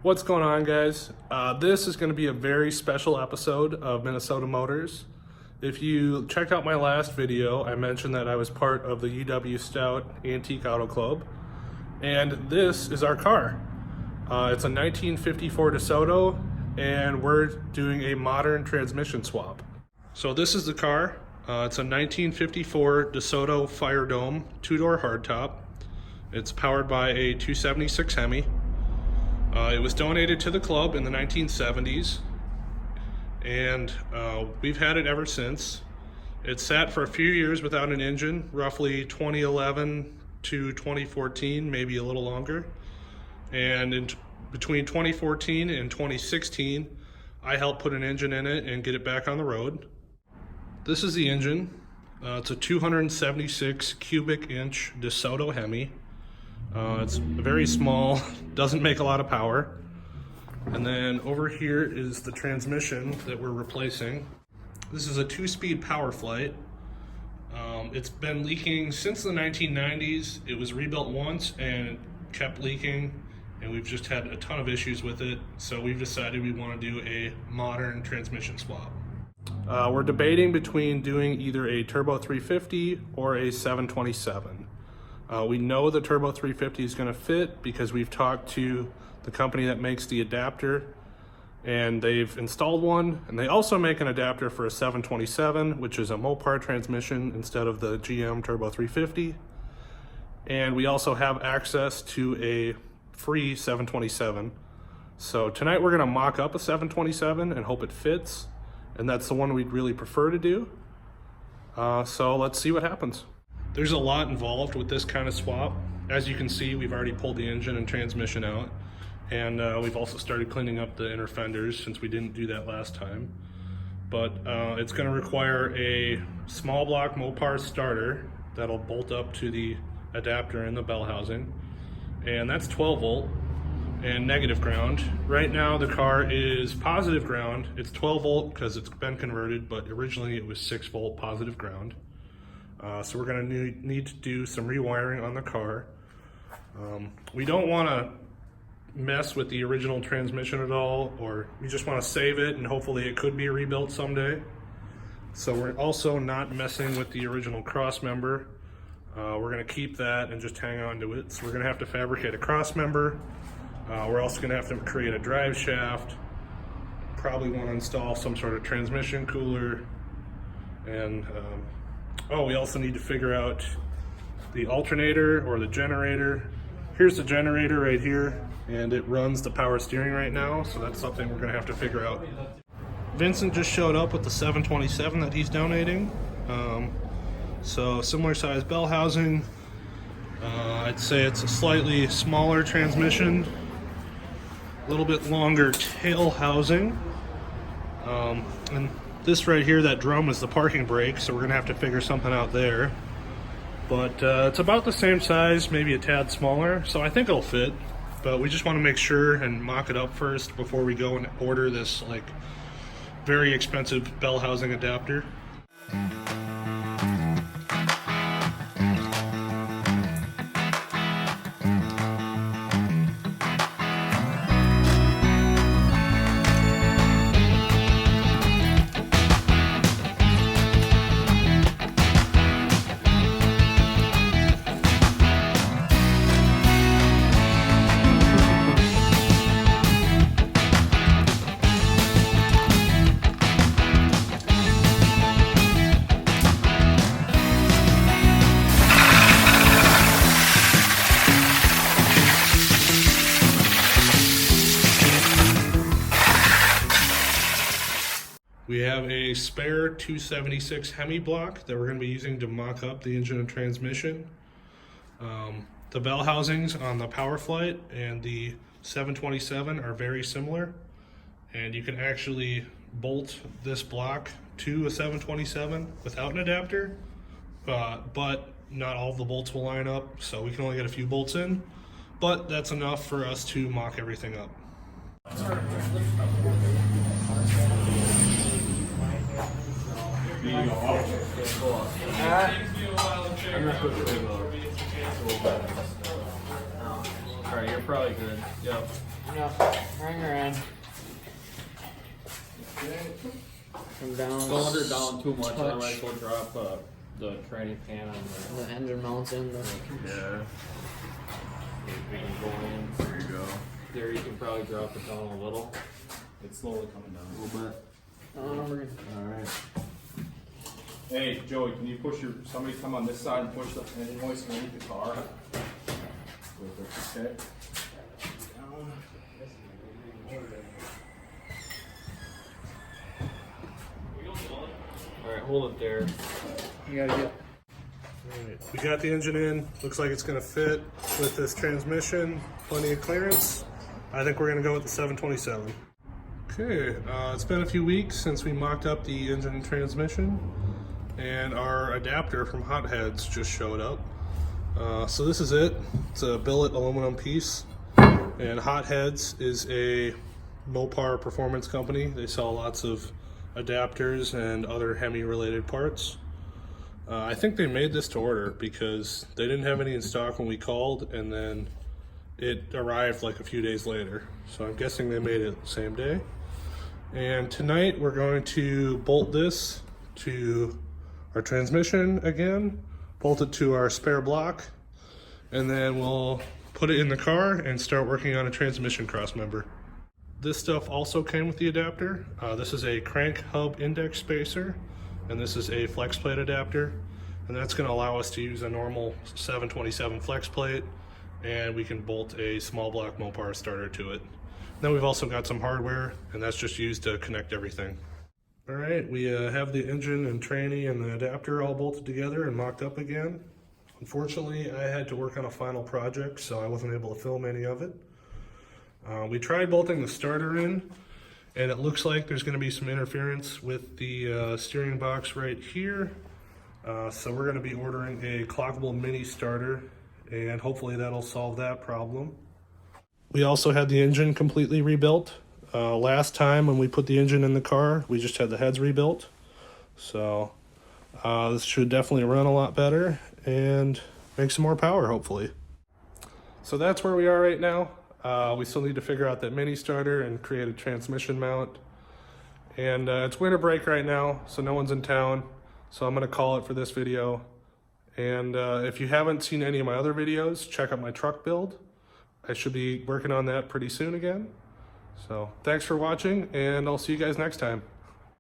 What's going on, guys? This is going to be a very special episode of Minnesota Motors. If you checked out my last video, I mentioned that I was part of the UW Stout Auto Club, and this is our car. It's a 1954 DeSoto, and we're doing a modern transmission swap. So this is the car. It's a 1954 DeSoto Firedome 2-door hardtop. It's powered by a 276 Hemi. It was donated to the club in the 1970s, and we've had it ever since. It sat for a few years without an engine, roughly 2011 to 2014, maybe a little longer. And between 2014 and 2016, I helped put an engine in it and get it back on the road. This is the engine. It's a 276 cubic inch DeSoto Hemi. It's very small, doesn't make a lot of power. And then over here is the transmission that we're replacing. This is a 2-speed Powerflite. It's been leaking since the 1990s. It was rebuilt once and kept leaking, and we've just had a ton of issues with it. So we've decided we want to do a modern transmission swap. We're debating between doing either a Turbo 350 or a 727. We know the Turbo 350 is going to fit because we've talked to the company that makes the adapter, and they've installed one, and they also make an adapter for a 727, which is a Mopar transmission instead of the GM Turbo 350. And we also have access to a free 727. So tonight we're going to mock up a 727 and hope it fits, and that's the one we'd really prefer to do. So let's see what happens. There's a lot involved with this kind of swap. As you can see, we've already pulled the engine and transmission out, and we've also started cleaning up the inner fenders since we didn't do that last time. But it's going to require a small block Mopar starter that'll bolt up to the adapter in the bell housing, and that's 12 volt and negative ground. Right now the car is positive ground. It's 12 volt because it's been converted, but originally it was 6 volt positive ground. So we're going to need to do some rewiring on the car. We don't want to mess with the original transmission at all, or we just want to save it and hopefully it could be rebuilt someday. So we're also not messing with the original cross member. We're going to keep that and just hang on to it. So we're going to have to fabricate a cross member. We're also going to have to create a drive shaft. Probably want to install some sort of transmission cooler, and we also need to figure out the alternator or the generator. Here's the generator right here, and it runs the power steering right now, so that's something we're gonna have to figure out. Vincent just showed up with the 727 that he's donating. So similar size bell housing. I'd say it's a slightly smaller transmission, a little bit longer tail housing. And this right here, that drum is the parking brake, so we're gonna have to figure something out there. But it's about the same size, maybe a tad smaller, so I think it'll fit. But we just want to make sure and mock it up first before we go and order this like very expensive bell housing adapter. We have a spare 276 Hemi block that we're going to be using to mock up the engine and transmission. The bell housings on the Powerflite and the 727 are very similar, and you can actually bolt this block to a 727 without an adapter, but not all of the bolts will line up, so we can only get a few bolts in, but that's enough for us to mock everything up. Alright, you're probably good. Yep. Yep, bring her in. Come down. Don't let her down too much, touch. otherwise we'll drop the tranny pan on The engine mounts in. Yeah. We can go in. There you go. There you can probably drop it down a little. It's slowly coming down a little bit. Alright. Hey, Joey, can you push somebody come on this side and push the engine hoist underneath the car? Okay. Alright, hold it there. You gotta get. Alright, we got the engine in. Looks like it's going to fit with this transmission. Plenty of clearance. I think we're going to go with the 727. Okay, it's been a few weeks since we mocked up the engine and transmission, and our adapter from Hotheads just showed up. So this is it. It's a billet aluminum piece, and Hotheads is a Mopar performance company. They sell lots of adapters and other Hemi related parts. I think they made this to order because they didn't have any in stock when we called, and then it arrived like a few days later. So I'm guessing they made it the same day. And tonight we're going to bolt this to our transmission again, bolt it to our spare block, and then we'll put it in the car and start working on a transmission crossmember. This stuff also came with the adapter. This is a crank hub index spacer, and this is a flex plate adapter, and that's going to allow us to use a normal 727 flex plate, and we can bolt a small block Mopar starter to it. Then we've also got some hardware, and that's just used to connect everything. All right, we have the engine and tranny and the adapter all bolted together and mocked up again. Unfortunately, I had to work on a final project, so I wasn't able to film any of it. We tried bolting the starter in, and it looks like there's going to be some interference with the steering box right here. So we're going to be ordering a clockable mini starter, and hopefully that'll solve that problem. We also had the engine completely rebuilt. Last time when we put the engine in the car, we just had the heads rebuilt. So this should definitely run a lot better and make some more power, hopefully. So that's where we are right now. We still need to figure out that mini starter and create a transmission mount. And it's winter break right now, so no one's in town. So I'm gonna call it for this video. And if you haven't seen any of my other videos, check out my truck build. I should be working on that pretty soon again. So thanks for watching, and I'll see you guys next time.